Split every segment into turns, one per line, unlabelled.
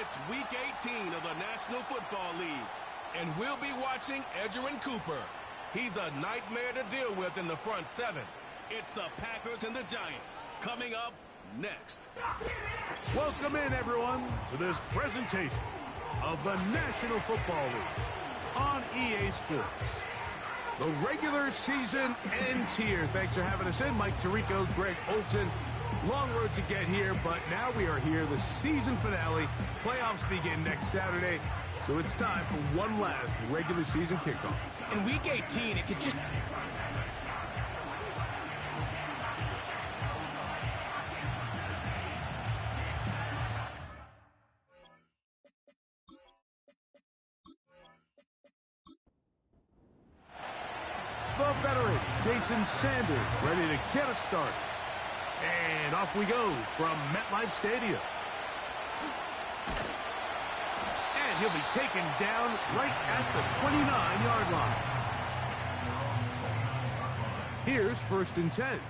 It's Week 18 of the National Football League.
And we'll be watching Edgerrin Cooper.
He's a nightmare to deal with in the front seven. It's the Packers and the Giants coming up next.
Welcome in, everyone, to this presentation of the National Football League on EA Sports. The regular season ends here. Thanks for having us in. Mike Tirico, Greg Olson. Long road to get here, but now we are here. The season finale. Playoffs begin next Saturday, so it's time for one last regular season kickoff.
In Week 18, it could just...
The veteran, Jason Sanders, ready to get us started. And off we go from MetLife Stadium. And he'll be taken down right at the 29-yard line. Here's 1st and 10.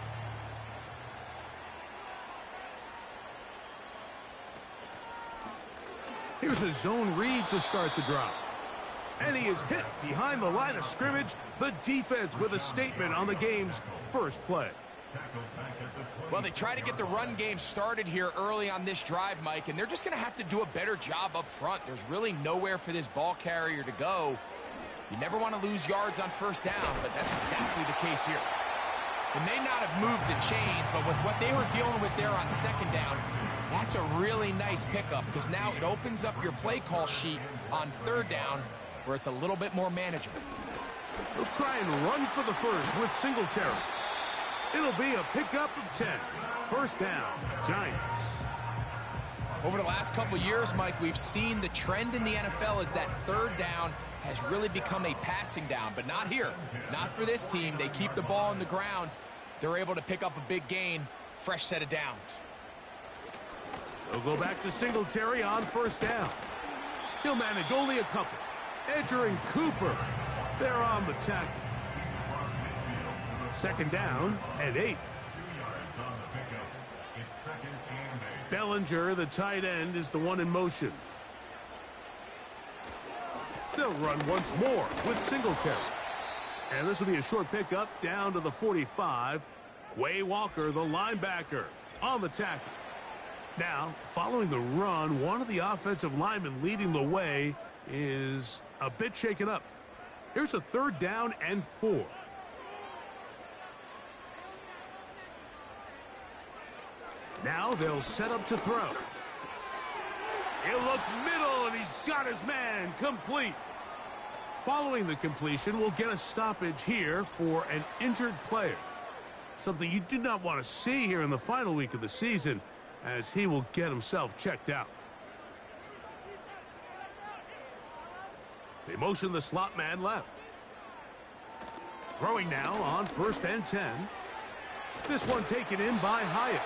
Here's a zone read to start the drive. And he is hit behind the line of scrimmage. The defense with a statement on the game's first play.
Well, they try to get the run game started here early on this drive, Mike, and they're just going to have to do a better job up front. There's really nowhere for this ball carrier to go. You never want to lose yards on 1st down, but that's exactly the case here. They may not have moved the chains, but with what they were dealing with there on 2nd down, that's a really nice pickup because now it opens up your play call sheet on 3rd down where it's a little bit more manageable.
They'll try and run for the first with Singletary. It'll be a pickup of 10. 1st down, Giants.
Over the last couple years, Mike, we've seen the trend in the NFL is that 3rd down has really become a passing down, but not here. Not for this team. They keep the ball on the ground. They're able to pick up a big gain. Fresh set of downs.
They'll go back to Singletary on 1st down. He'll manage only a couple. Edgerrin Cooper. They're on the tackle. 2nd down and 8. Bellinger, the tight end, is the one in motion. They'll run once more with Singletary. And this will be a short pickup down to the 45. Quay Walker, the linebacker, on the tackle. Now, following the run, one of the offensive linemen leading the way is a bit shaken up. Here's a 3rd down and 4. Now they'll set up to throw. He'll look middle, and he's got his man complete. Following the completion, we'll get a stoppage here for an injured player. Something you do not want to see here in the final week of the season, as he will get himself checked out. They motion the slot man left. Throwing now on 1st and 10. This one taken in by Hyatt.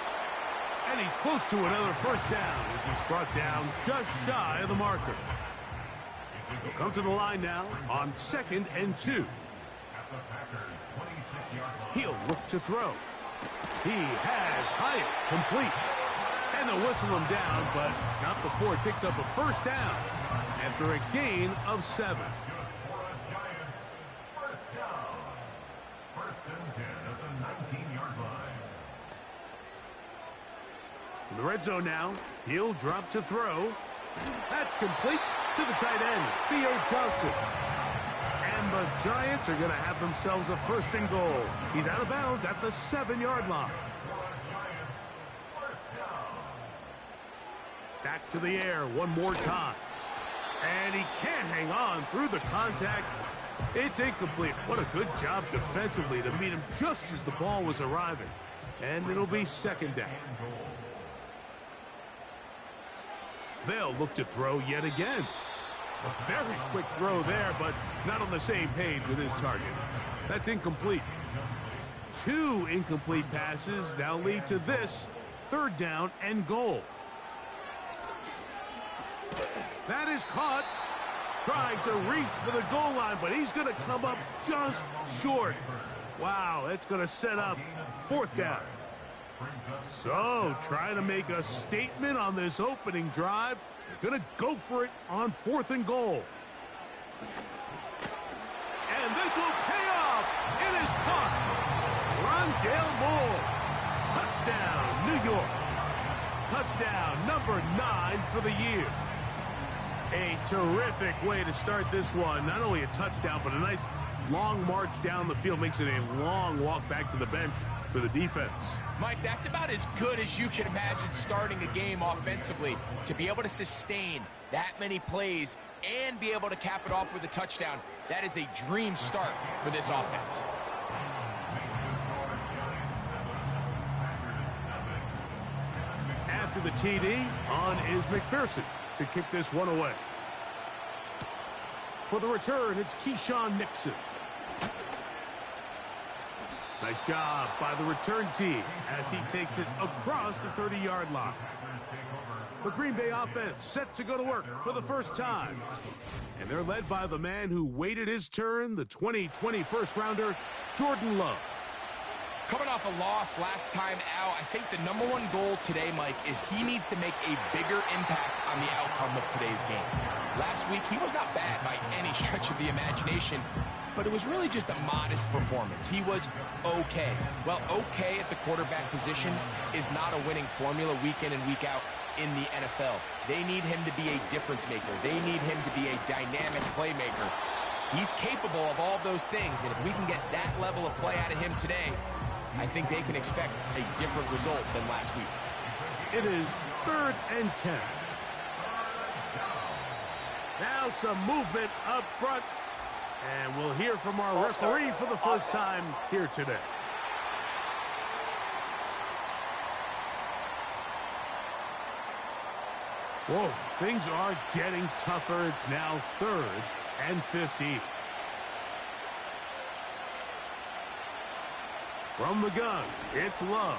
And he's close to another 1st down as he's brought down just shy of the marker. He'll come to the line now on 2nd and 2. He'll look to throw. He has Hyatt complete. And they'll whistle him down, but not before it picks up a 1st down after a gain of 7. In the red zone now, he'll drop to throw. That's complete to the tight end, Theo Johnson. And the Giants are going to have themselves a 1st and goal. He's out of bounds at the 7-yard line. Back to the air one more time. And he can't hang on through the contact. It's incomplete. What a good job defensively to meet him just as the ball was arriving. And it'll be 2nd down. They'll look to throw yet again. A very quick throw there, but not on the same page with his target. That's incomplete. 2 incomplete passes now lead to this 3rd down and goal. That is caught. Trying to reach for the goal line, but he's going to come up just short. Wow, that's going to set up 4th down. So, trying to make a statement on this opening drive. They're going to go for it on 4th and goal. And this will pay off. It is caught. Rondale Moore. Touchdown, New York. Touchdown number 9 for the year. A terrific way to start this one. Not only a touchdown, but a nice long march down the field. Makes it a long walk back to the bench for the defense.
Mike, that's about as good as you can imagine starting a game offensively. To be able to sustain that many plays and be able to cap it off with a touchdown, that is a dream start for this offense.
After the TD, on is McPherson to kick this one away. For the return, it's Keyshawn Nixon. Nice job by the return team as he takes it across the 30-yard line. The Green Bay offense set to go to work for the first time. And they're led by the man who waited his turn, the 2020 first-rounder, Jordan Love.
Coming off a loss last time out, I think the #1 goal today, Mike, is he needs to make a bigger impact on the outcome of today's game. Last week, he was not bad by any stretch of the imagination, but it was really just a modest performance. He was okay. Well, okay at the quarterback position is not a winning formula week in and week out in the NFL. They need him to be a difference maker. They need him to be a dynamic playmaker. He's capable of all those things, and if we can get that level of play out of him today, I think they can expect a different result than last week.
It is 3rd and 10. Now some movement up front, and we'll hear from our referee for the first time here today. Whoa, things are getting tougher. It's now 3rd and 15. From the gun, it's Love.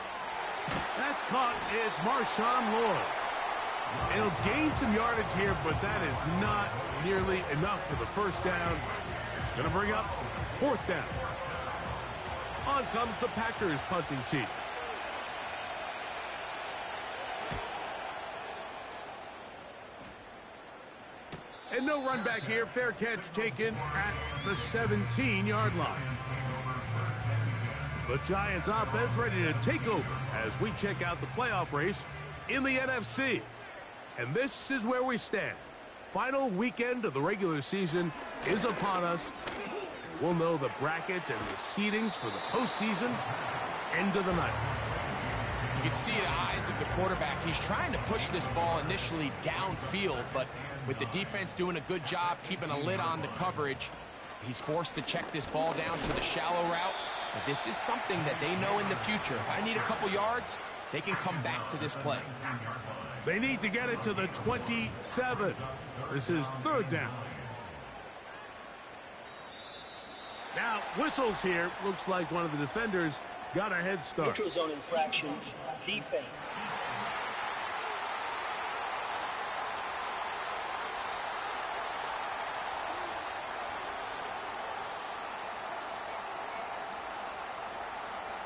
That's caught. It's Marshawn Lloyd. And he'll gain some yardage here, but that is not nearly enough for the first down. It's going to bring up 4th down. On comes the Packers punting team. And no run back here. Fair catch taken at the 17-yard line. The Giants offense ready to take over as we check out the playoff race in the NFC. And this is where we stand. Final weekend of the regular season is upon us. We'll know the brackets and the seedings for the postseason end of the night.
You can see the eyes of the quarterback. He's trying to push this ball initially downfield, but with the defense doing a good job keeping a lid on the coverage, he's forced to check this ball down to the shallow route. But this is something that they know in the future. If I need a couple yards, they can come back to this play.
They need to get it to the 27. This is 3rd down. Now, whistles here. Looks like one of the defenders got a head start.
Neutral zone infraction, defense.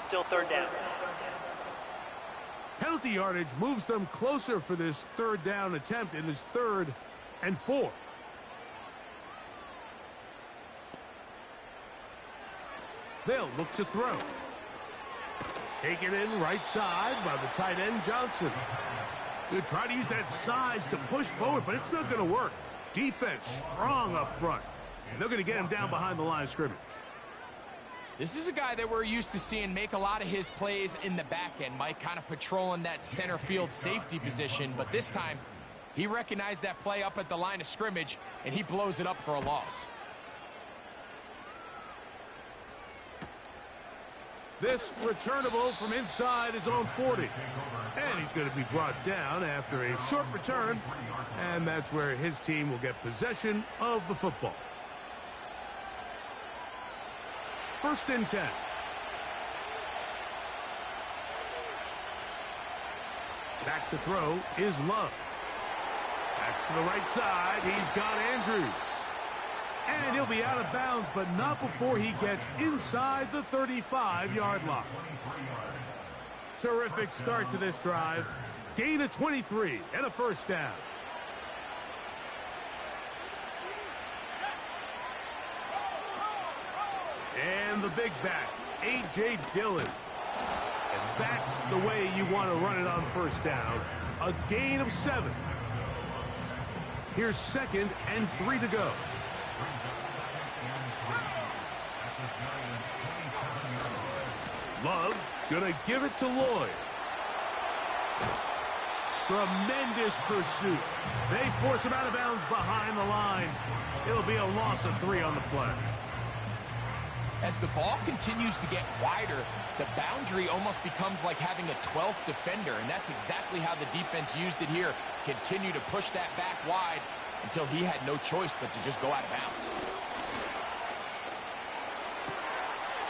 Still 3rd down.
Penalty yardage moves them closer for this 3rd down attempt. It is 3rd and 4. They'll look to throw. Taken in right side by the tight end Johnson. They'll try to use that size to push forward, but it's not going to work. Defense strong up front. And they're going to get him down behind the line of scrimmage.
This is a guy that we're used to seeing make a lot of his plays in the back end, Mike, kind of patrolling that center field safety position. But this time, he recognized that play up at the line of scrimmage, and he blows it up for a loss.
This returnable from inside his own 40. And he's going to be brought down after a short return. And that's where his team will get possession of the football. 1st and 10. Back to throw is Love. That's to the right side. He's got Andrews. And he'll be out of bounds, but not before he gets inside the 35-yard line. Terrific start to this drive. Gain of 23 and a 1st down. the big back, A.J. Dillon. And that's the way you want to run it on first down. A gain of 7. Here's 2nd and 3 to go. Love gonna give it to Lloyd. Tremendous pursuit. They force him out of bounds behind the line. It'll be a loss of 3 on the play.
As the ball continues to get wider, the boundary almost becomes like having a 12th defender, and that's exactly how the defense used it here. Continue to push that back wide until he had no choice but to just go out of bounds.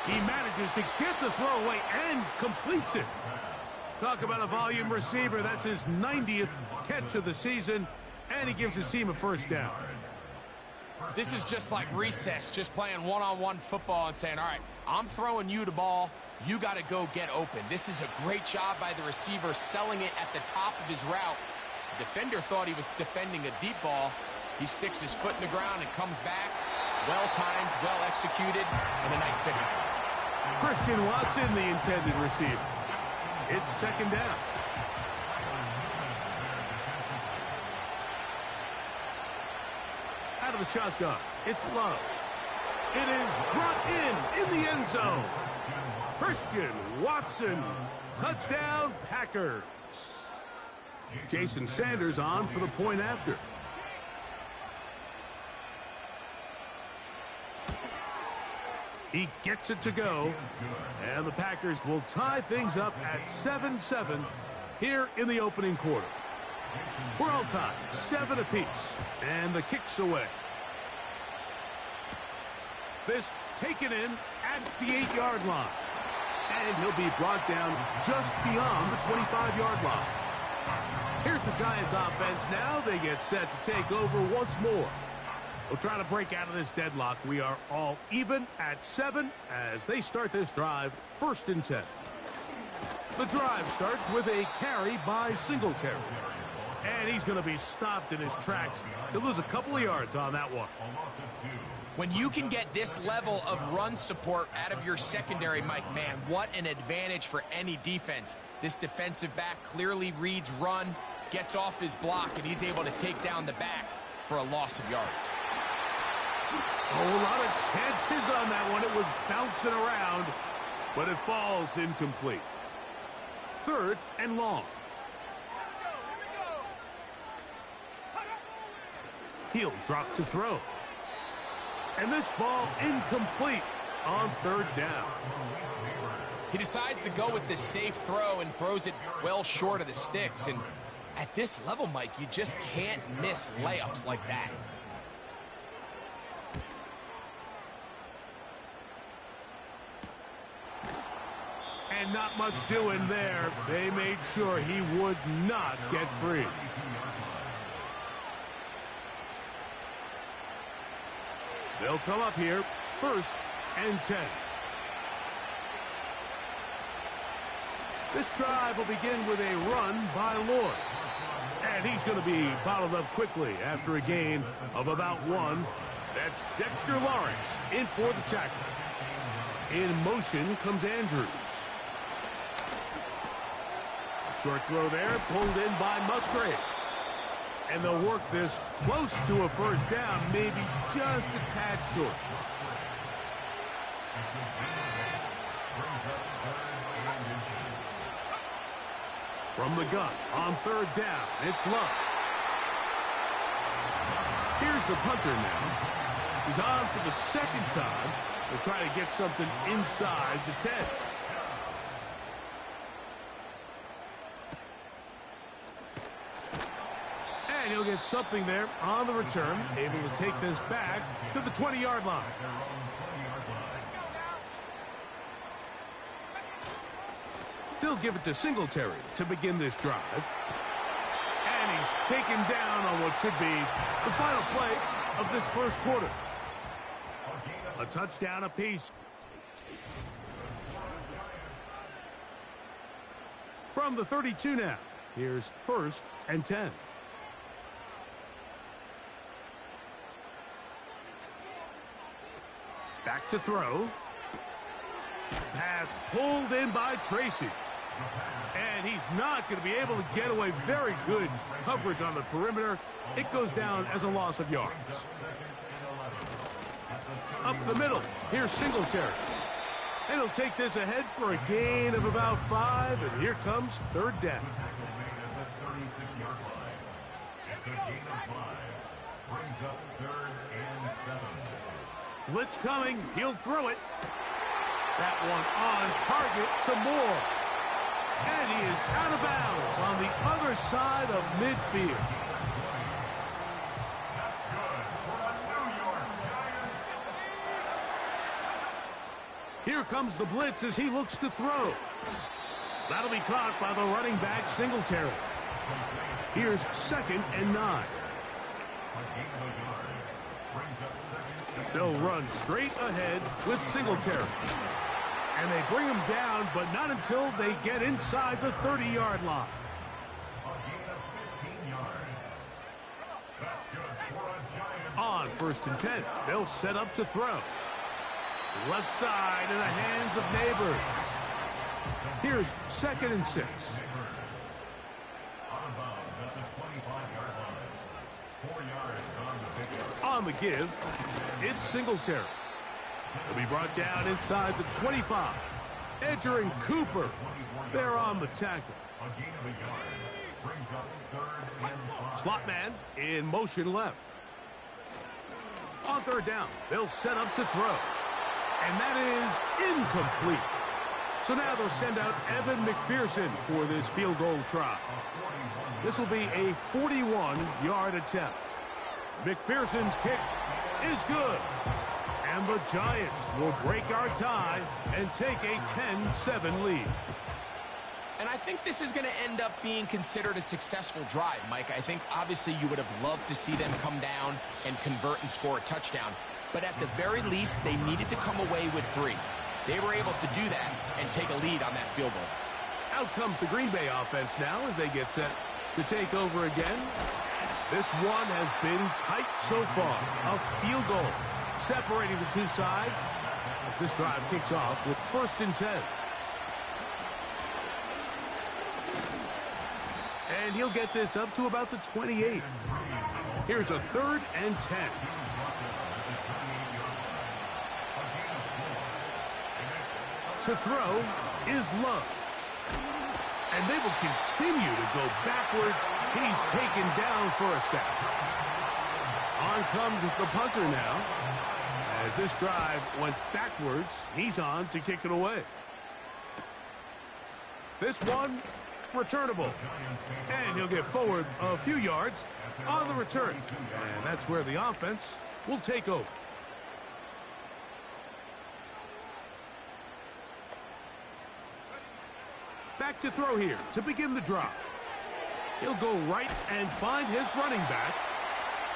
He manages to get the throw away and completes it. Talk about a volume receiver. That's his 90th catch of the season, and he gives his team a first down.
This is just like recess, just playing one-on-one football and saying, all right, I'm throwing you the ball. You got to go get open. This is a great job by the receiver selling it at the top of his route. The defender thought he was defending a deep ball. He sticks his foot in the ground and comes back. Well-timed, well-executed, and a nice pickup.
Christian Watson, the intended receiver. It's 2nd down. Out of the shotgun, it's Love. It is brought in the end zone. Christian Watson, touchdown Packers. Jason Sanders on for the point after. He gets it to go, and the Packers will tie things up at 7-7 here in the opening quarter. We're all tied, 7 apiece, and the kick's away. This taken in at the 8-yard line, and he'll be brought down just beyond the 25-yard line. Here's the Giants offense now. They get set to take over once more. We'll try to break out of this deadlock. We are all even at 7 as they start this drive, 1st and 10. The drive starts with a carry by Singletary. And he's going to be stopped in his tracks. He'll lose a couple of yards on that one.
When you can get this level of run support out of your secondary, Mike, man, what an advantage for any defense. This defensive back clearly reads run, gets off his block, and he's able to take down the back for a loss of yards.
A lot of chances on that one. It was bouncing around, but it falls incomplete. 3rd and long. He'll drop to throw. And this ball incomplete on 3rd down.
He decides to go with the safe throw and throws it well short of the sticks. And at this level, Mike, you just can't miss layups like that.
And not much doing there. They made sure he would not get free. They'll come up here, 1st and 10. This drive will begin with a run by Lloyd. And he's going to be bottled up quickly after a gain of about 1. That's Dexter Lawrence in for the tackle. In motion comes Andrews. Short throw there, pulled in by Musgrave. And they'll work this close to a 1st down, maybe just a tad short. From the gun on 3rd down, it's Love. Here's the punter now. He's on for the 2nd time. They'll try to get something inside the 10. And he'll get something there on the return, able to take this back to the 20-yard line. They'll give it to Singletary to begin this drive. And he's taken down on what should be the final play of this 1st quarter. A touchdown apiece. From the 32 now, here's 1st and 10. Back to throw. Pass pulled in by Tracy. And he's not going to be able to get away. Very good coverage on the perimeter. It goes down as a loss of yards. Up the middle. Here's Singletary. And he'll take this ahead for a gain of about 5. And here comes third down. Blitz coming. He'll throw it. That one on target to Moore. And he is out of bounds on the other side of midfield. Here comes the blitz as he looks to throw. That'll be caught by the running back, Singletary. Here's 2nd and 9. They'll run straight ahead with Singletary. And they bring him down, but not until they get inside the 30-yard line. On 1st and 10, they'll set up to throw. Left side in the hands of Neighbors. Here's 2nd and 6. On the give, it's Singletary. He'll be brought down inside the 25. Edger and Cooper, they're on the tackle. Slot man in motion left. On 3rd down, they'll set up to throw. And that is incomplete. So now they'll send out Evan McPherson for this field goal try. This will be a 41-yard attempt. McPherson's kick is good. And the Giants will break our tie and take a 10-7 lead.
And I think this is going to end up being considered a successful drive, Mike. I think obviously you would have loved to see them come down and convert and score a touchdown. But at the very least, they needed to come away with 3. They were able to do that and take a lead on that field goal.
Out comes the Green Bay offense now as they get set to take over again. This one has been tight so far. A field goal separating the two sides as this drive kicks off with 1st and 10. And he'll get this up to about the 28. Here's a 3rd and 10. To throw is Love. And they will continue to go backwards. He's taken down for a sack. On comes the punter now. As this drive went backwards, he's on to kick it away. This one, returnable. And he'll get forward a few yards on the return. And that's where the offense will take over. Back to throw here to begin the drive. He'll go right and find his running back.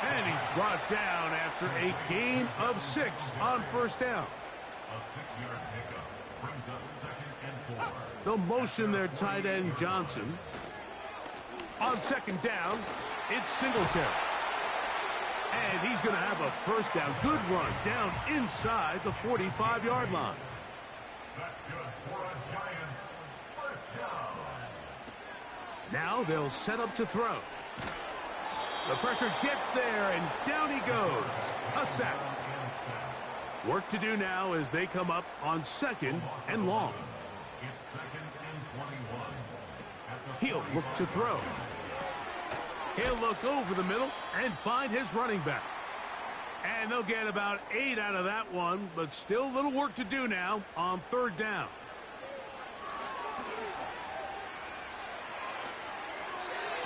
And he's brought down after a gain of 6 on 1st down.
A 6-yard pickup brings up 2nd and 4.
They'll motion their tight end Johnson. On 2nd down, it's Singletary. And he's going to have a 1st down. Good run down inside the 45-yard line.
That's good for a Giants 1st down.
Now they'll set up to throw. The pressure gets there, and down he goes. A sack. Work to do now as they come up on 2nd and long.
It's 2nd and 21.
He'll look to throw. He'll look over the middle and find his running back. And they'll get about 8 out of that one, but still a little work to do now on 3rd down.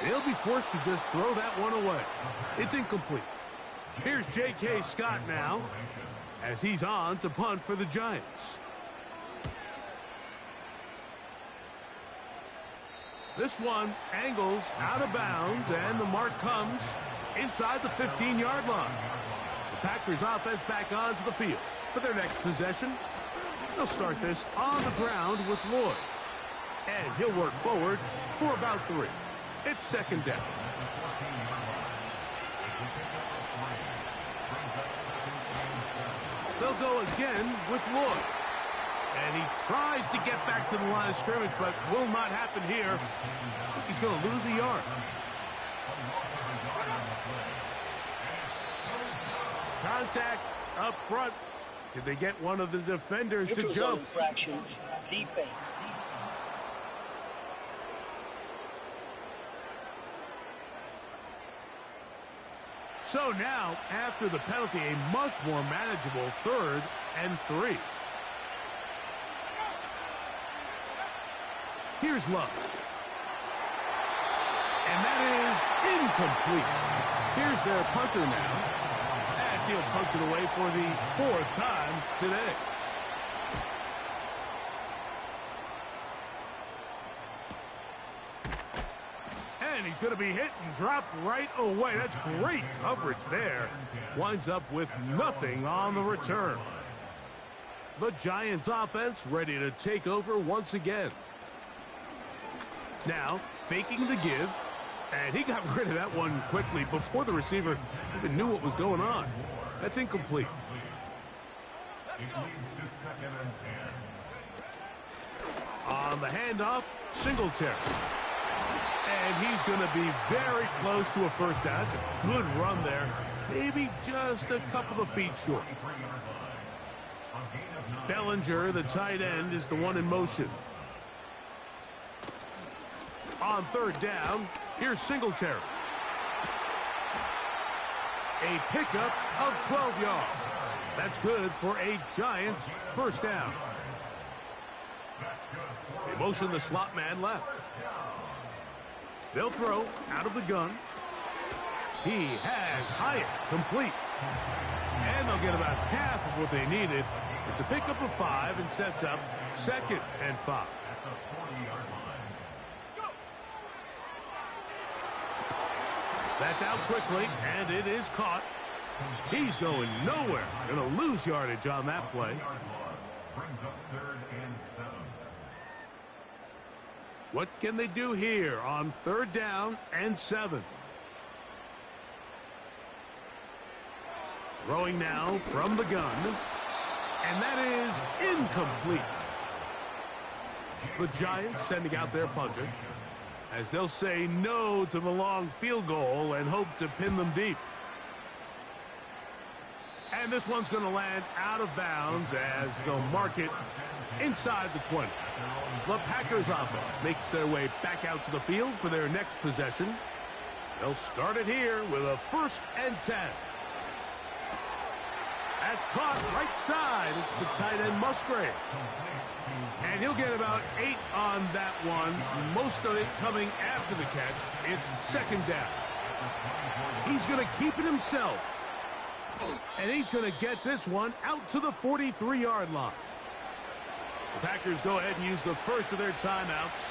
They'll be forced to just throw that one away. It's incomplete. Here's J.K. Scott now as he's on to punt for the Giants. This one angles out of bounds, and the mark comes inside the 15-yard line. The Packers offense back onto the field for their next possession. They'll start this on the ground with Lloyd. And he'll work forward for about 3. It's 2nd down. They'll go again with Lloyd. And he tries to get back to the line of scrimmage, but will not happen here. He's going to lose a yard. Contact up front. Did they get one of the defenders to jump?
Infraction, defense.
So now, after the penalty, a much more manageable 3rd and 3. Here's Love. And that is incomplete. Here's their punter now, as he'll punch it away for the 4th time today. And he's going to be hit and dropped right away. That's great coverage there. Winds up with nothing on the return. The Giants offense ready to take over once again. Now, faking the give. And he got rid of that one quickly before the receiver even knew what was going on. That's incomplete. On the handoff, Singletary. And he's going to be very close to a first down. That's a good run there. Maybe just a couple of feet short. Bellinger, the tight end, is the one in motion. On 3rd down, here's Singletary. A pickup of 12 yards. That's good for a Giants first down. They motion the slot man left. They'll throw out of the gun. He has Hyatt complete. And they'll get about half of what they needed. It's a pickup of 5 and sets up 2nd and 5. That's out quickly, and it is caught. He's going nowhere. Going to lose yardage on that play. What can they do here on 3rd down and 7? Throwing now from the gun. And that is incomplete. The Giants sending out their punter, as they'll say no to the long field goal and hope to pin them deep. And this one's going to land out of bounds as they'll mark it inside the 20. The Packers offense makes their way back out to the field for their next possession. They'll start it here with a 1st and 10. That's caught right side. It's the tight end Musgrave. And he'll get about 8 on that one. Most of it coming after the catch. It's 2nd down. He's going to keep it himself. And he's going to get this one out to the 43-yard line. The Packers go ahead and use the first of their timeouts.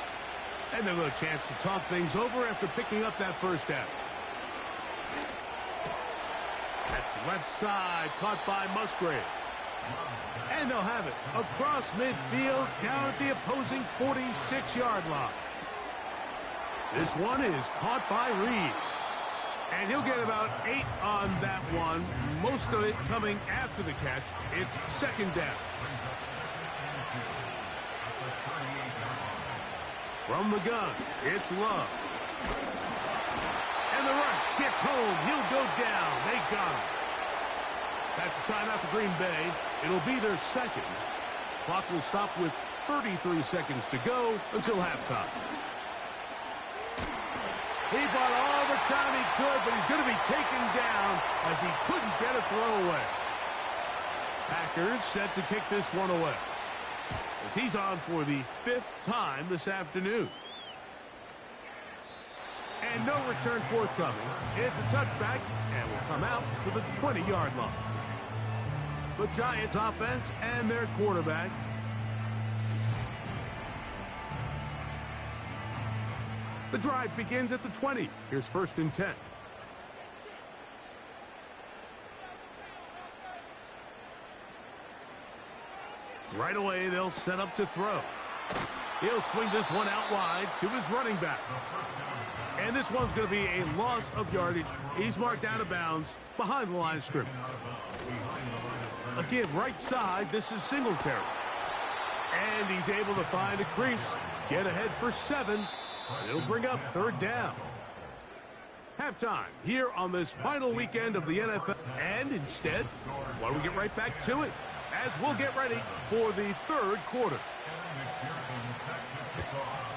And they'll get a chance to talk things over after picking up that 1st down. That's left side, caught by Musgrave. And they'll have it across midfield down at the opposing 46-yard line. This one is caught by Reed. And he'll get about 8 on that one. Most of it coming after the catch. It's 2nd down. From the gun, it's Love. And the rush gets home. He'll go down. They got him. That's a timeout for Green Bay. It'll be their 2nd. Clock will stop with 33 seconds to go until halftime. He bought all the time he could, but he's going to be taken down as he couldn't get a throwaway. Packers set to kick this one away, as he's on for the 5th time this afternoon. And no return forthcoming. It's a touchback and will come out to the 20-yard line. The Giants offense and their quarterback. The drive begins at the 20. Here's 1st and 10. Right away, they'll set up to throw. He'll swing this one out wide to his running back. And this one's going to be a loss of yardage. He's marked out of bounds behind the line of scrimmage. A give right side. This is Singletary. And he's able to find a crease, get ahead for 7. It'll bring up 3rd down. Halftime here on this final weekend of the NFL. And instead, why don't we get right back to it as we'll get ready for the 3rd quarter.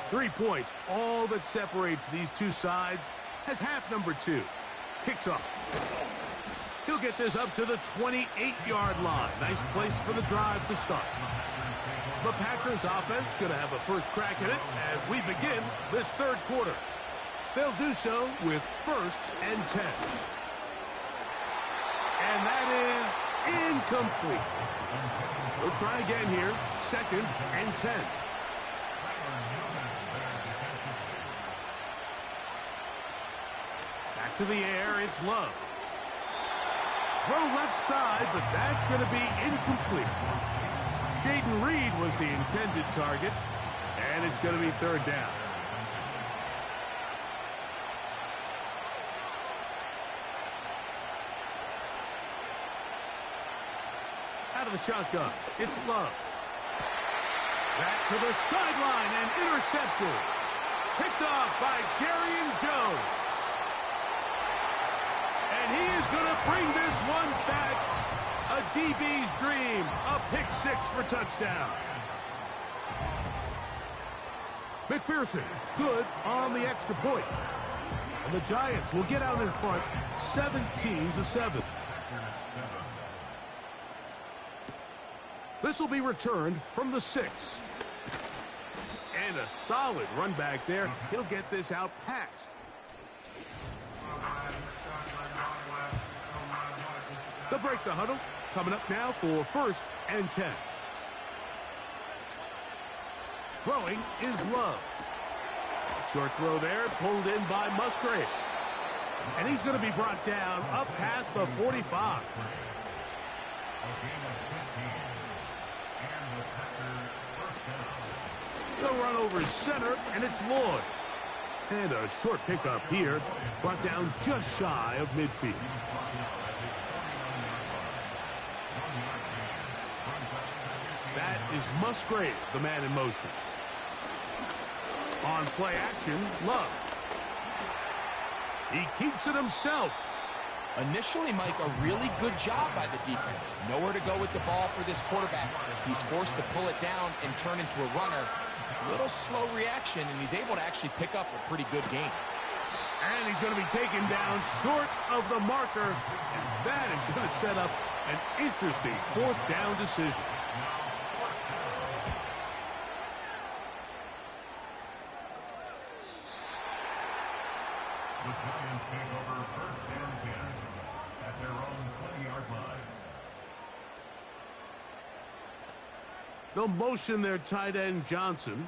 3 points, all that separates these two sides, as half number 2 kicks off. He'll get this up to the 28-yard line. Nice place for the drive to start. The Packers offense going to have a first crack at it as we begin this 3rd quarter. They'll do so with 1st and 10. And that is incomplete. We'll try again here, 2nd and 10. Back to the air, it's Love. Throw left side, but that's going to be incomplete. Jaden Reed was the intended target, and it's going to be 3rd down. Out of the shotgun, it's Love. Back to the sideline and intercepted. Picked off by Jerry Jones. And he is going to bring this one back. A DB's dream. A pick 6 for touchdown. McPherson, good on the extra point. And the Giants will get out in front, 17-7. This will be returned from the 6. And a solid run back there. He'll get this out past. They'll break the huddle. Coming up now for 1st and 10. Throwing is Love. Short throw there, pulled in by Musgrave. And he's going to be brought down up past the 45. They'll run over center, and it's Lloyd. And a short pickup here, brought down just shy of midfield. That is Musgrave, the man in motion. On play action, Love. He keeps it himself.
Initially, Mike, a really good job by the defense. Nowhere to go with the ball for this quarterback. He's forced to pull it down and turn into a runner. A little slow reaction, and he's able to actually pick up a pretty good game.
And he's going to be taken down short of the marker. And that is going to set up an interesting 4th down decision.
The Giants take over 1st and 10 at their own 20-yard line.
They'll motion their tight end Johnson.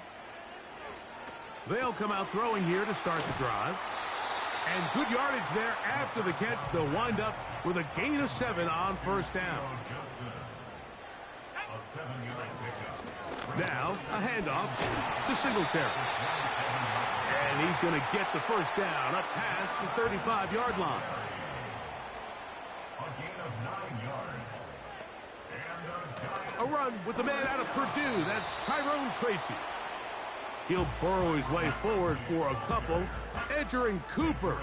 They'll come out throwing here to start the drive. And good yardage there after the catch. They'll wind up with a gain of 7 on 1st down.
A 7-yard pickup.
Now a handoff to Singletary. And he's going to get the 1st down up past the 35-yard line.
A gain of 9 yards. And
A run with the man out of Purdue. That's Tyrone Tracy. He'll burrow his way forward for a couple. Edger and Cooper,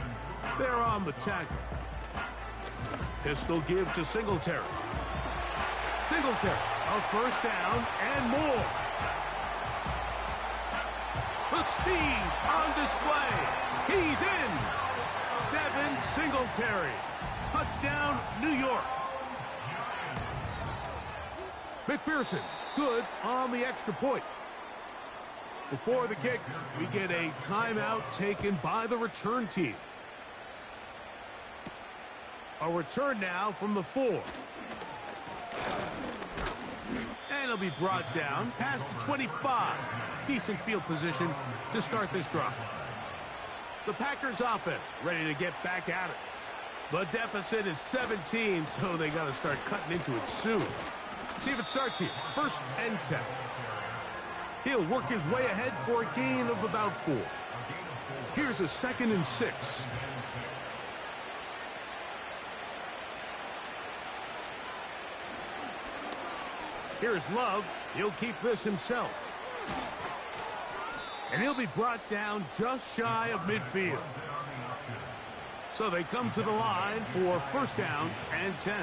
they're on the tackle. Pistol give to Singletary. Singletary, a 1st down and more. The speed on display. He's in. Devin Singletary. Touchdown, New York. McPherson, good on the extra point. Before the kick, we get a timeout taken by the return team. A return now from the 4. And he'll be brought down past the 25. Decent field position to start this drive. The Packers offense ready to get back at it. The deficit is 17, so they got to start cutting into it soon. See if it starts here. 1st and 10. He'll work his way ahead for a gain of about 4. Here's a 2nd and 6. Here's Love. He'll keep this himself. And he'll be brought down just shy of midfield. So they come to the line for first down and 10.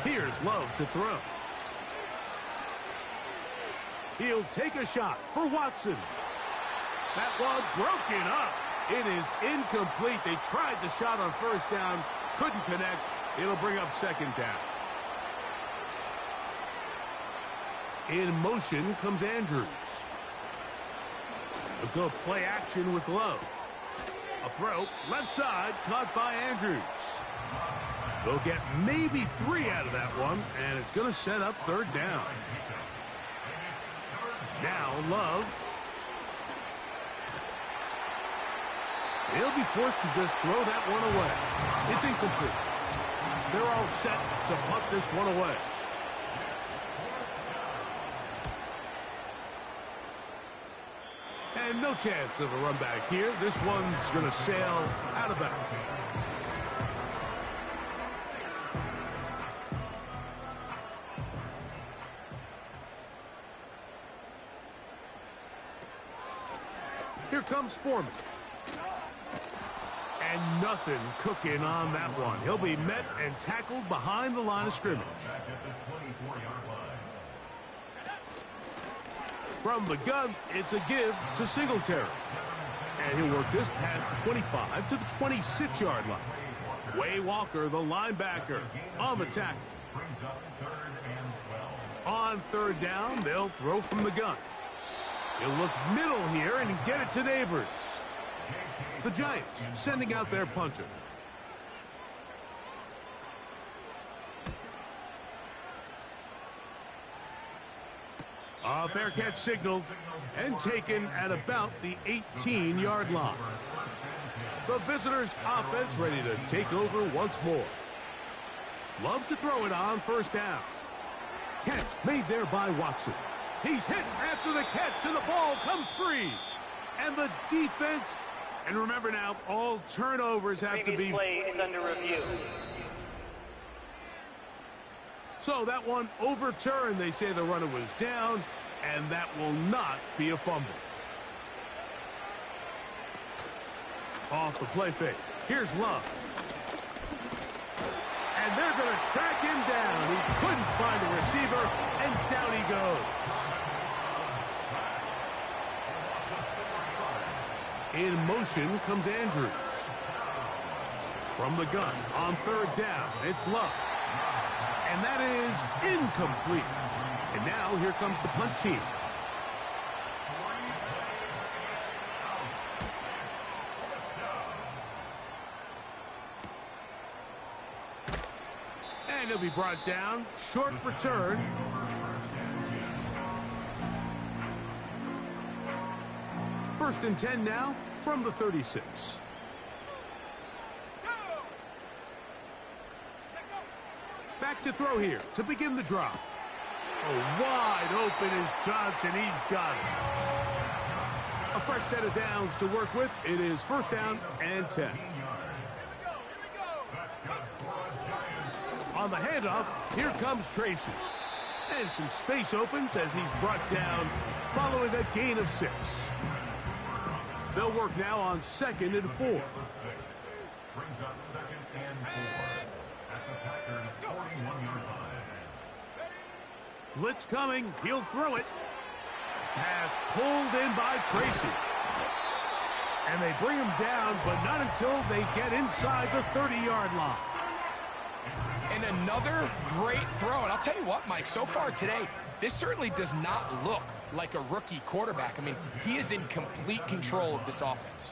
Here's Love to throw. He'll take a shot for Watson. That one broken up. It is incomplete. They tried the shot on first down, couldn't connect. It'll bring up second down. In motion comes Andrews. A good play action with Love. A throw, left side, caught by Andrews. They'll get maybe 3 out of that one, and it's going to set up third down. Now Love. He'll be forced to just throw that one away. It's incomplete. They're all set to punt this one away. And no chance of a run back here. This one's going to sail out of bounds. Here comes Foreman. And nothing cooking on that one. He'll be met and tackled behind the line of scrimmage. From the gun, it's a give to Singletary. And he'll work this past the 25 to the 26-yard line. Way Walker, the linebacker, on the tackle. On third down, they'll throw from the gun. He'll look middle here and get it to Neighbors. The Giants sending out their punter. A fair catch signaled and taken at about the 18-yard line. The visitors' offense ready to take over once more. Love to throw it on first down. Catch made there by Watson. He's hit after the catch, and the ball comes free. And the defense, and remember now, all turnovers have to be.
Play is under review.
So that one overturned. They say the runner was down, and that will not be a fumble. Off the play fake. Here's Love. And they're going to track him down. He couldn't find a receiver, and down he goes. In motion comes Andrews. From the gun on third down, it's Love. And that is incomplete. And now here comes the punt team. And he'll be brought down. Short return. First and 10 now from the 36. Back to throw here to begin the drive. Oh, wide open is Johnson. He's got it. A fresh set of downs to work with. It is first down and 10. On the handoff, here comes Tracy. And some space opens as he's brought down following a gain of 6. They'll work now on 2nd and 4.
Brings up 2nd and 4 at the Packers' 41-yard line.
Blitz coming. He'll throw it. Pass pulled in by Tracy. And they bring him down, but not until they get inside the 30-yard line.
And another great throw. And I'll tell you what, Mike, so far today, this certainly does not look like a rookie quarterback. I mean, he is in complete control of this offense.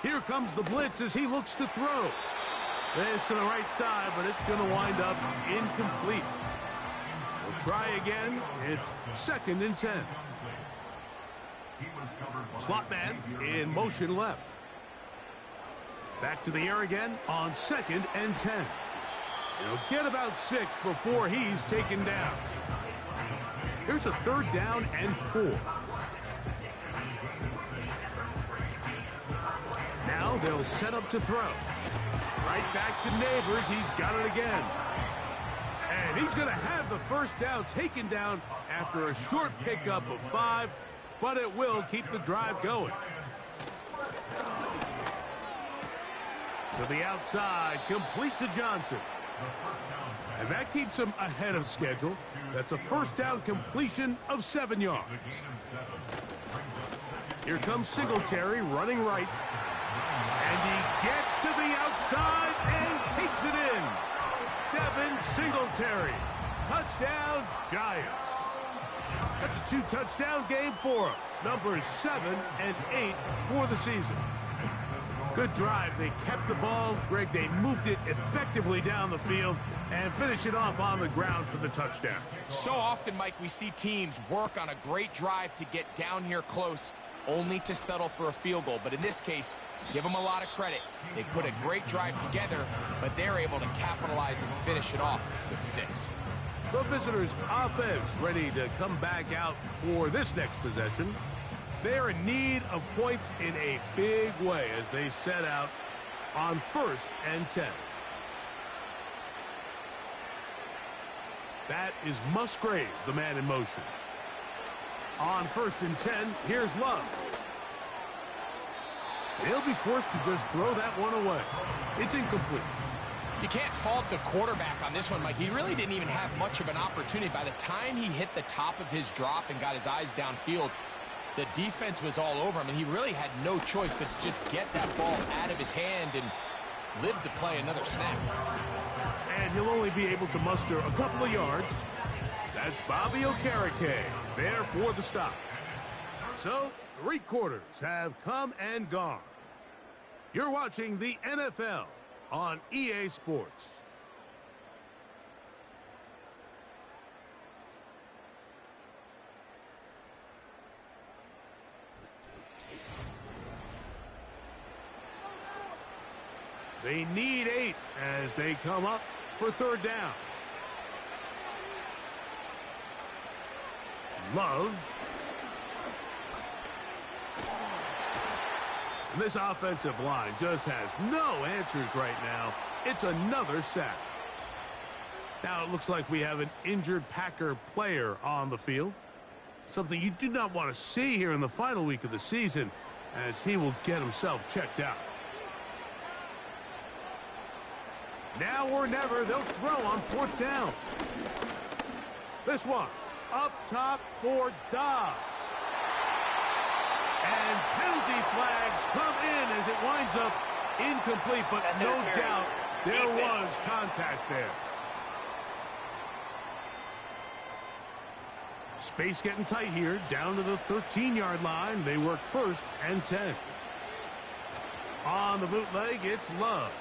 Here comes the blitz as he looks to throw. This to the right side, but it's going to wind up incomplete. We'll try again. It's 2nd and 10. Slot man in motion left. Back to the air again on 2nd and 10. He'll get about 6 before he's taken down. Here's a third down and 4. Now they'll set up to throw. Right back to Neighbors. He's got it again. And he's going to have the first down taken down after a short pickup of 5, but it will keep the drive going. To the outside, complete to Johnson. And that keeps him ahead of schedule. That's a first down completion of 7 yards. Here comes Singletary running right. And he gets to the outside and takes it in. Devin Singletary. Touchdown, Giants. That's a 2-touchdown game for him. Numbers 7 and 8 for the season. Good drive. They kept the ball. Greg, they moved it effectively down the field and finish it off on the ground for the touchdown.
So often, Mike, we see teams work on a great drive to get down here close, only to settle for a field goal. But in this case, give them a lot of credit. They put a great drive together, but they're able to capitalize and finish it off with 6.
The visitors' offense ready to come back out for this next possession. They're in need of points in a big way as they set out on 1st and 10. That is Musgrave, the man in motion. On 1st and 10, here's Love. He'll be forced to just throw that one away. It's incomplete.
You can't fault the quarterback on this one, Mike. He really didn't even have much of an opportunity. By the time he hit the top of his drop and got his eyes downfield, the defense was all over him, and he really had no choice but to just get that ball out of his hand and live to play another snap.
And he'll only be able to muster a couple of yards. That's Bobby Okereke there for the stop. So, 3 quarters have come and gone. You're watching the NFL on EA Sports. They need 8 as they come up for 3rd down. Love. And this offensive line just has no answers right now. It's another sack. Now it looks like we have an injured Packer player on the field. Something you do not want to see here in the final week of the season, as he will get himself checked out. Now or never, they'll throw on 4th down. This one, up top for Dobbs. And penalty flags come in as it winds up incomplete, but no doubt there was contact there. Space getting tight here, down to the 13-yard line. They work 1st and 10. On the bootleg, it's Love.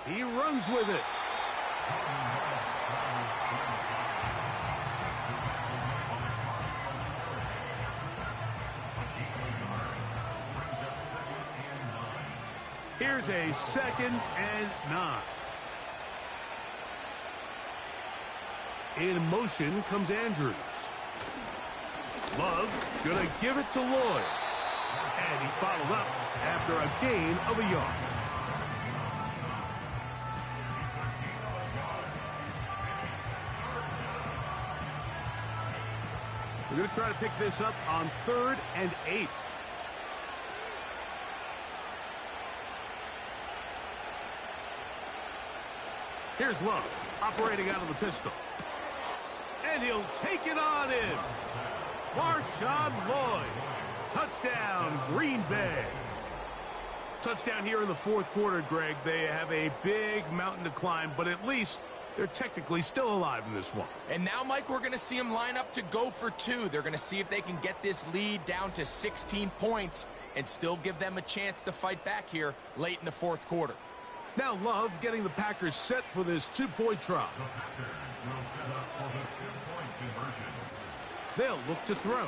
He runs with it. Here's a 2nd and 9. In motion comes Andrews. Love gonna give it to Lloyd. And he's bottled up after a gain of a yard. We're going to try to pick this up on 3rd and 8. Here's Love, operating out of the pistol. And he'll take it on in. Marshawn Lloyd. Touchdown, Green Bay. Touchdown here in the 4th quarter, Greg. They have a big mountain to climb, but at least they're technically still alive in this one.
And now, Mike, we're going to see them line up to go for 2. They're going to see if they can get this lead down to 16 points and still give them a chance to fight back here late in the 4th quarter.
Now Love getting the Packers set for this 2-point try. They'll look to throw.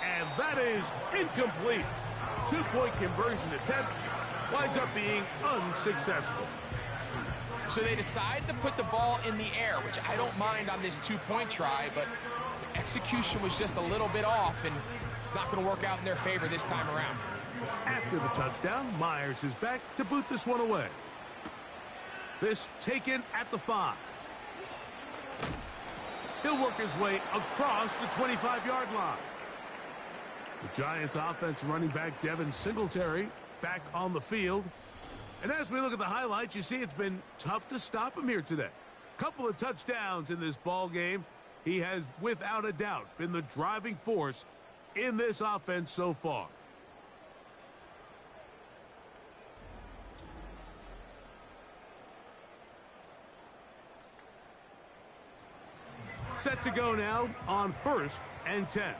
And that is incomplete. 2-point conversion attempt winds up being unsuccessful.
So they decide to put the ball in the air, which I don't mind on this 2-point try, but the execution was just a little bit off, and it's not going to work out in their favor this time around.
After the touchdown, Myers is back to boot this one away. This taken at the 5. He'll work his way across the 25-yard line. The Giants offense running back Devin Singletary back on the field. And as we look at the highlights, you see it's been tough to stop him here today. Couple of touchdowns in this ball game. He has, without a doubt, been the driving force in this offense so far. Set to go now on 1st and 10.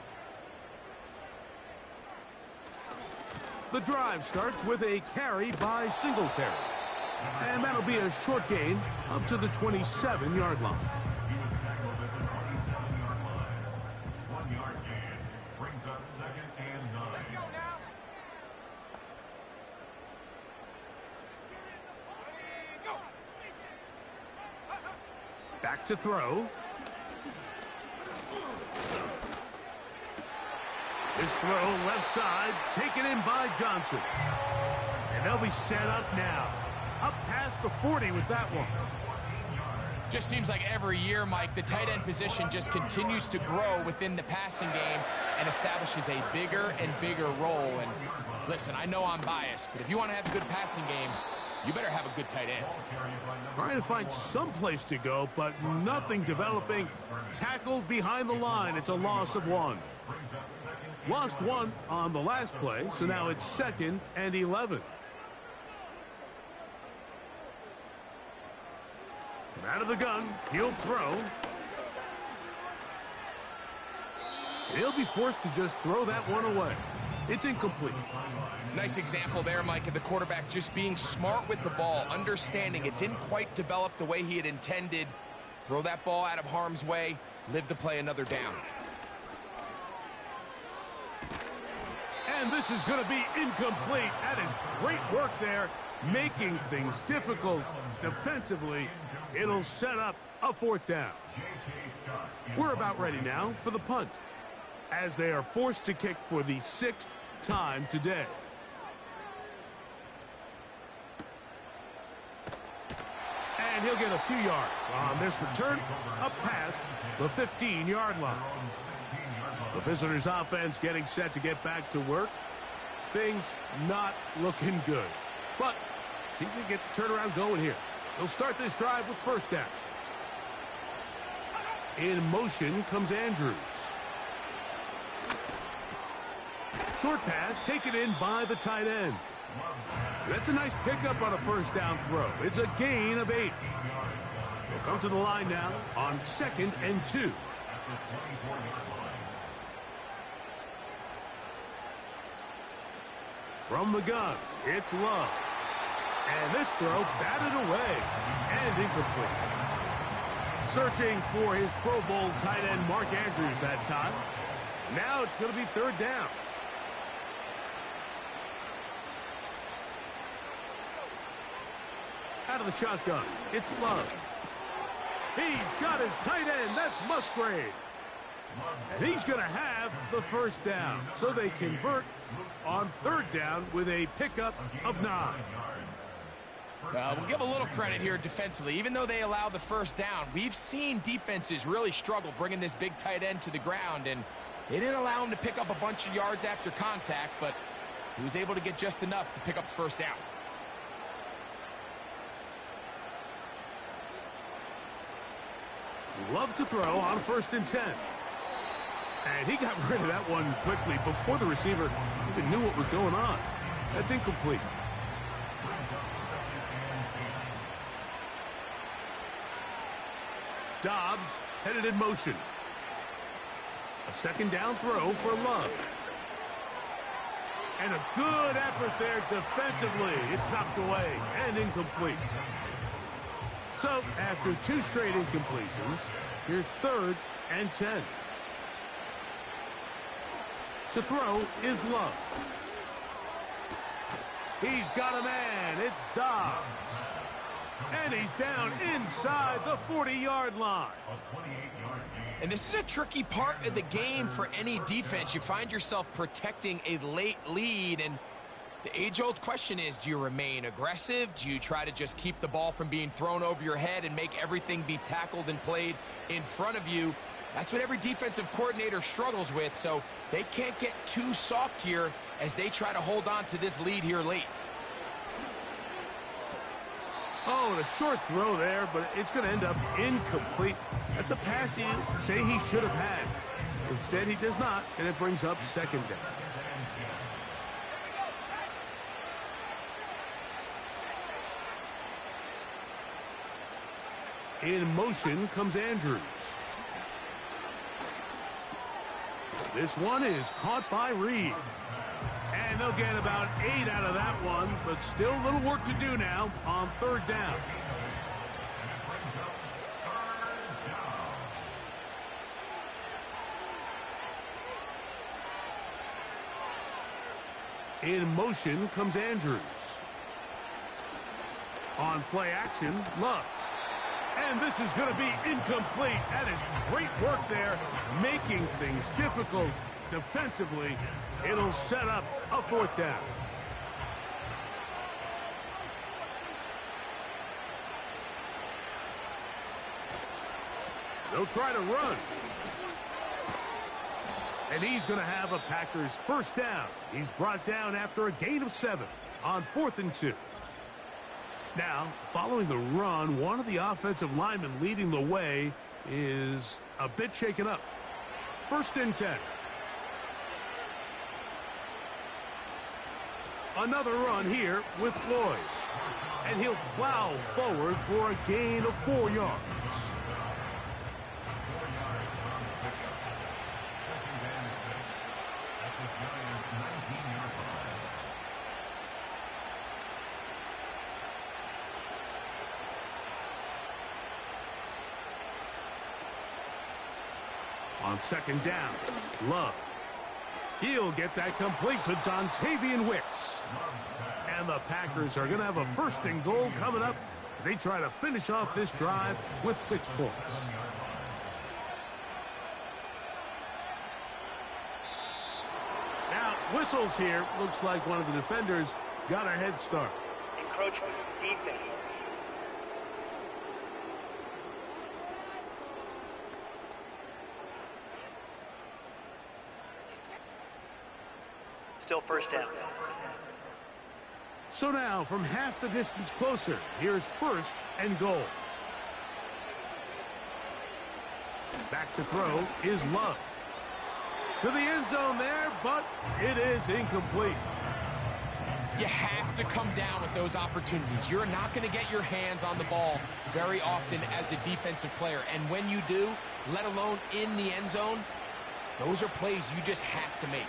The drive starts with a carry by Singletary. And that'll be a short gain up to the 27-yard line.
He was tackled at the 27-yard line. 1-yard gain brings up 2nd and 9. Let's go now.
Back to throw. This throw left side, taken in by Johnson. And they'll be set up now. Up past the 40 with that one.
Just seems like every year, Mike, the tight end position just continues to grow within the passing game and establishes a bigger and bigger role. And listen, I know I'm biased, but if you want to have a good passing game, you better have a good tight end.
Trying to find some place to go, but nothing developing. Tackled behind the line. It's a loss of 1. Lost 1 on the last play, so now it's 2nd and 11. From out of the gun, he'll throw. He'll be forced to just throw that one away. It's incomplete.
Nice example there, Mike, of the quarterback just being smart with the ball, understanding it didn't quite develop the way he had intended. Throw that ball out of harm's way, live to play another down.
And this is going to be incomplete. That is great work there, making things difficult defensively. It'll set up a 4th down. We're about ready now for the punt, as they are forced to kick for the 6th time today. And he'll get a few yards on this return up past the 15-yard line. The visitors' offense getting set to get back to work. Things not looking good. But see if they get the turnaround going here. They'll start this drive with 1st down. In motion comes Andrews. Short pass taken in by the tight end. That's a nice pickup on a 1st down throw. It's a gain of 8. They'll come to the line now on 2nd and 2. From the gun, it's Love. And this throw batted away and incomplete. Searching for his Pro Bowl tight end Mark Andrews that time. Now it's going to be 3rd down. Out of the shotgun, it's Love. He's got his tight end. That's Musgrave. And he's going to have the 1st down. So they convert on 3rd down with a pickup of 9.
We'll give a little credit here defensively. Even though they allow the 1st down, we've seen defenses really struggle bringing this big tight end to the ground. And they didn't allow him to pick up a bunch of yards after contact, but he was able to get just enough to pick up the 1st down.
Love to throw on 1st and 10. And he got rid of that one quickly before the receiver even knew what was going on. That's incomplete. Dobbs headed in motion. A 2nd down throw for Love. And a good effort there defensively. It's knocked away and incomplete. So after 2 straight incompletions, here's 3rd and 10. To throw is Love. He's got a man. It's Dobbs. And he's down inside the 40-yard line.
And this is a tricky part of the game for any defense. You find yourself protecting a late lead, and The age-old question is, do you remain aggressive? Do you try to just keep the ball from being thrown over your head and make everything be tackled and played in front of you? That's what every defensive coordinator struggles with, so they can't get too soft here as they try to hold on to this lead here late.
Oh, and a short throw there, but it's going to end up incomplete. That's a pass you say he should have had. Instead, he does not, and it brings up second down. In motion comes Andrews. This one is caught by Reed. And they'll get about 8 out of that one, but still a little work to do now on third down. In motion comes Andrews. On play action, Love. And this is going to be incomplete. That is great work there, making things difficult defensively. It'll set up a fourth down. They'll try to run. And he's going to have a Packers first down. He's brought down after a gain of 7 on 4th and 2. Now, following the run, one of the offensive linemen leading the way is a bit shaken up. 1st and 10. Another run here with Floyd. And he'll plow forward for a gain of 4 yards. On 2nd down, Love. He'll get that complete to Dontavian Wicks. And the Packers are going to have a 1st and goal coming up as they try to finish off this drive with 6 points. Now, whistles here. Looks like one of the defenders got a head start.
Encroachment defense. Still first down.
So now, from half the distance closer, here's 1st and goal. Back to throw is Love. To the end zone there, but it is incomplete.
You have to come down with those opportunities. You're not going to get your hands on the ball very often as a defensive player. And when you do, let alone in the end zone, those are plays you just have to make.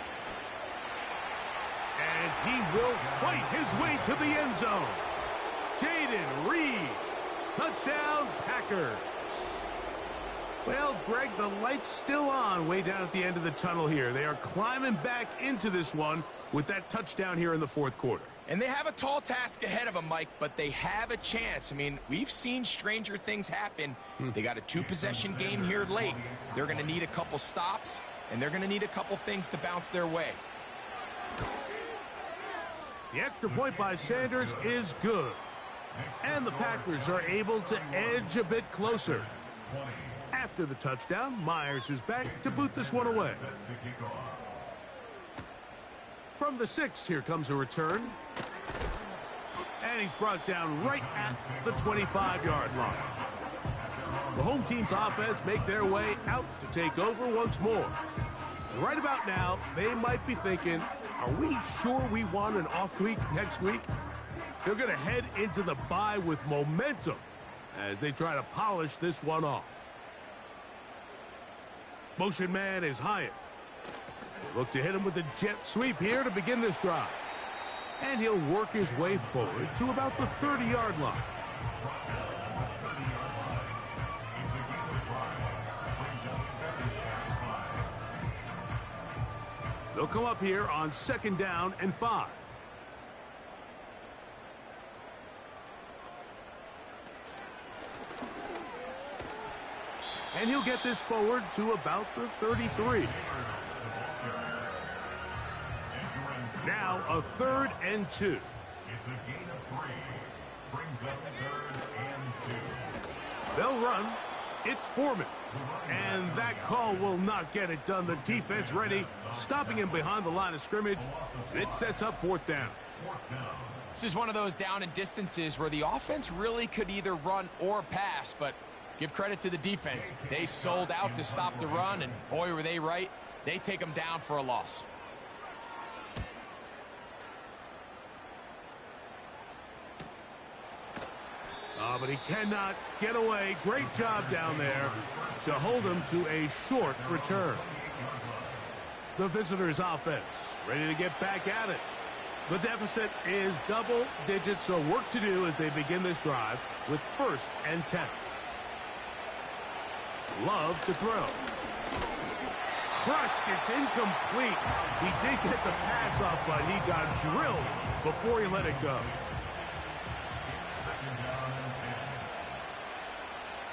And he will fight his way to the end zone. Jaden Reed. Touchdown, Packers. Well, Greg, the light's still on way down at the end of the tunnel here. They are climbing back into this one with that touchdown here in the 4th quarter.
And they have a tall task ahead of them, Mike, but they have a chance. I mean, we've seen stranger things happen. They got a 2-possession game here late. They're going to need a couple stops, and they're going to need a couple things to bounce their way.
The extra point by Sanders is good. And the Packers are able to edge a bit closer. After the touchdown, Myers is back to boot this one away. From the 6, here comes a return. And he's brought down right at the 25-yard line. The home team's offense make their way out to take over once more. And right about now, they might be thinking, are we sure we want an off week next week? They're going to head into the bye with momentum as they try to polish this one off. Motion man is Hyatt. They look to hit him with a jet sweep here to begin this drive. And he'll work his way forward to about the 30-yard line. They'll come up here on 2nd down and 5. And he'll get this forward to about the 33. Now a 3rd and 2.
It's a gain of 3. Brings up 3rd and 2.
They'll run. It's Foreman. And that call will not get it done. The defense ready, stopping him behind the line of scrimmage. And it sets up 4th down.
This is one of those down and distances where the offense really could either run or pass, but give credit to the defense. They sold out to stop the run, and boy, were they right. They take them down for a loss.
But he cannot get away. Great job down there to hold him to a short return. The visitors' offense ready to get back at it. The deficit is double digits, so work to do as they begin this drive with 1st and 10. Love to throw. Crushed. It's incomplete. He did get the pass off, but he got drilled before he let it go.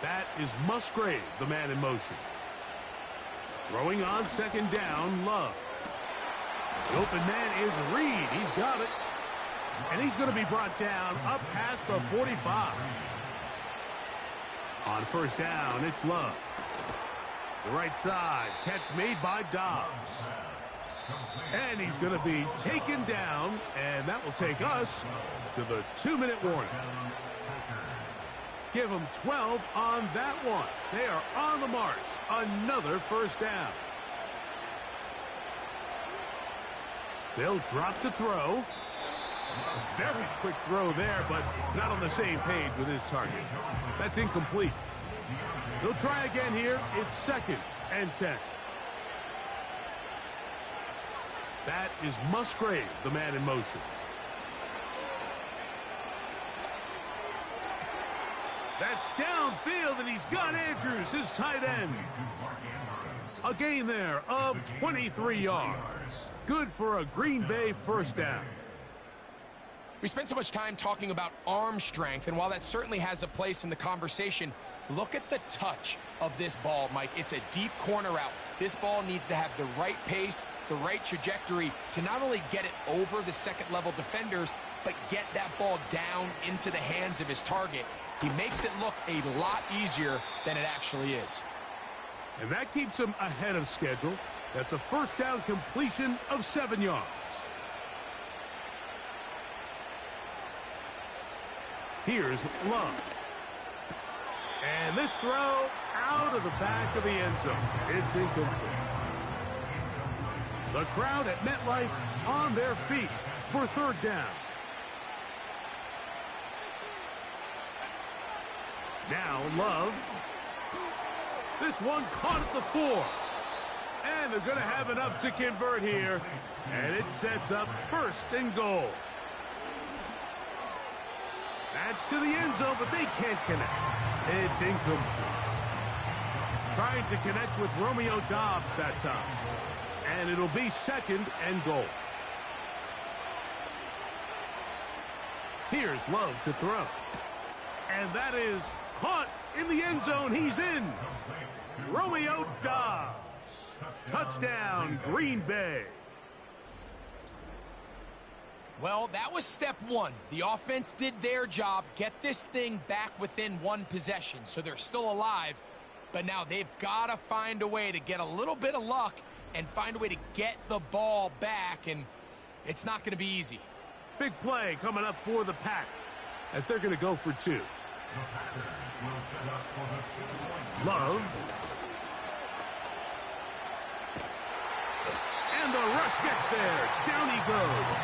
That is Musgrave, the man in motion. Throwing on 2nd down, Love. The open man is Reed. He's got it. And he's going to be brought down up past the 45. On 1st down, it's Love. The right side, catch made by Dobbs. And he's going to be taken down, and that will take us to the 2-minute warning. Give them 12 on that one. They are on the march. Another 1st down. They'll drop to throw. A very quick throw there, but not on the same page with his target. That's incomplete. They'll try again here. It's 2nd and 10. That is Musgrave, the man in motion. That's downfield, and he's got Andrews, his tight end. A gain there of 23 yards. Good for a Green Bay 1st down.
We spent so much time talking about arm strength, and while that certainly has a place in the conversation, look at the touch of this ball, Mike. It's a deep corner route. This ball needs to have the right pace, the right trajectory to not only get it over the 2nd-level defenders, but get that ball down into the hands of his target. He makes it look a lot easier than it actually is.
And that keeps him ahead of schedule. That's a 1st down completion of 7 yards. Here's Love. And this throw out of the back of the end zone. It's incomplete. The crowd at MetLife on their feet for 3rd down. Now Love. This one caught at the 4. And they're going to have enough to convert here. And it sets up 1st and goal. That's to the end zone, but they can't connect. It's incomplete. Trying to connect with Romeo Dobbs that time. And it'll be 2nd and goal. Here's Love to throw. And that is caught in the end zone. He's in. Romeo Dobbs. Touchdown, Green Bay.
Well, that was step 1. The offense did their job, get this thing back within 1 possession, so they're still alive. But now they've got to find a way to get a little bit of luck and find a way to get the ball back, and it's not going to be easy.
Big play coming up for the Pack as they're going to go for 2. Love. And the rush gets there. Down he goes.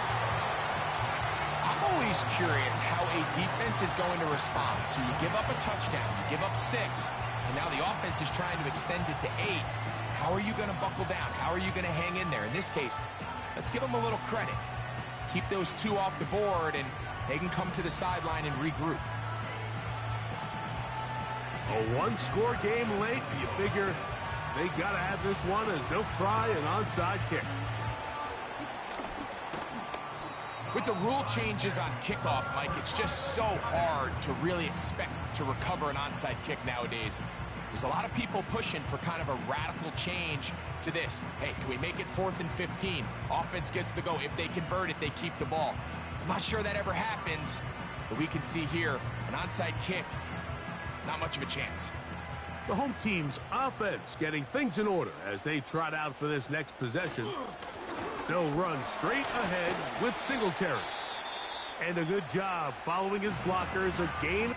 I'm always curious how a defense is going to respond. So you give up a touchdown, you give up 6, and now the offense is trying to extend it to 8. How are you going to buckle down? How are you going to hang in there? In this case, let's give them a little credit. Keep those 2 off the board, and they can come to the sideline and regroup.
A 1-score game late. You figure they got to have this one as they'll try an onside kick.
With the rule changes on kickoff, Mike, it's just so hard to really expect to recover an onside kick nowadays. There's a lot of people pushing for kind of a radical change to this. Hey, can we make it 4th and 15? Offense gets the go. If they convert it, they keep the ball. I'm not sure that ever happens, but we can see here an onside kick. Not much of a chance.
The home team's offense getting things in order as they trot out for this next possession. They'll run straight ahead with Singletary. And a good job following his blockers, a gain.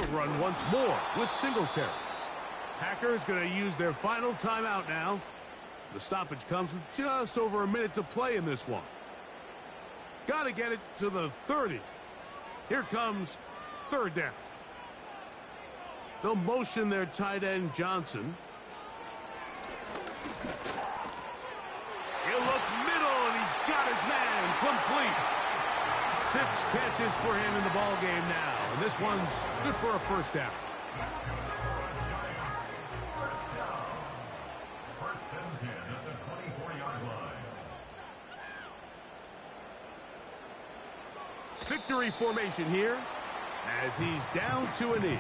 They'll run once more with Singletary. Packers going to use their final timeout now. The stoppage comes with just over a minute to play in this one. Got to get it to the 30. Here comes third down. They'll motion their tight end Johnson. He'll look middle, and he's got his man complete. 6 catches for him in the ball game now, and this one's good for a first down.
First and 10 at the 24-yard line.
Victory formation here as he's down to a knee.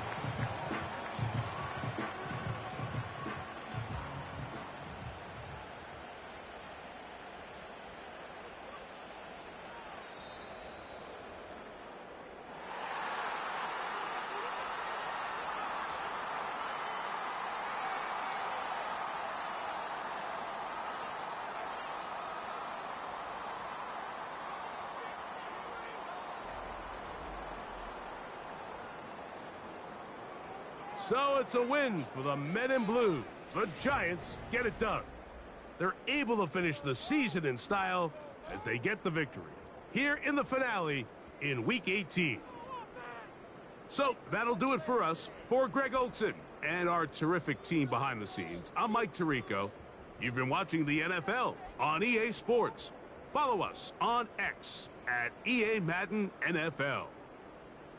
So it's a win for the Men in Blue. The Giants get it done. They're able to finish the season in style as they get the victory here in the finale in Week 18. So that'll do it for us. For Greg Olson and our terrific team behind the scenes, I'm Mike Tirico. You've been watching the NFL on EA Sports. Follow us on X at EA Madden NFL.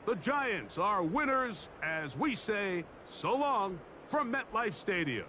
The Giants are winners as we say so long from MetLife Stadium.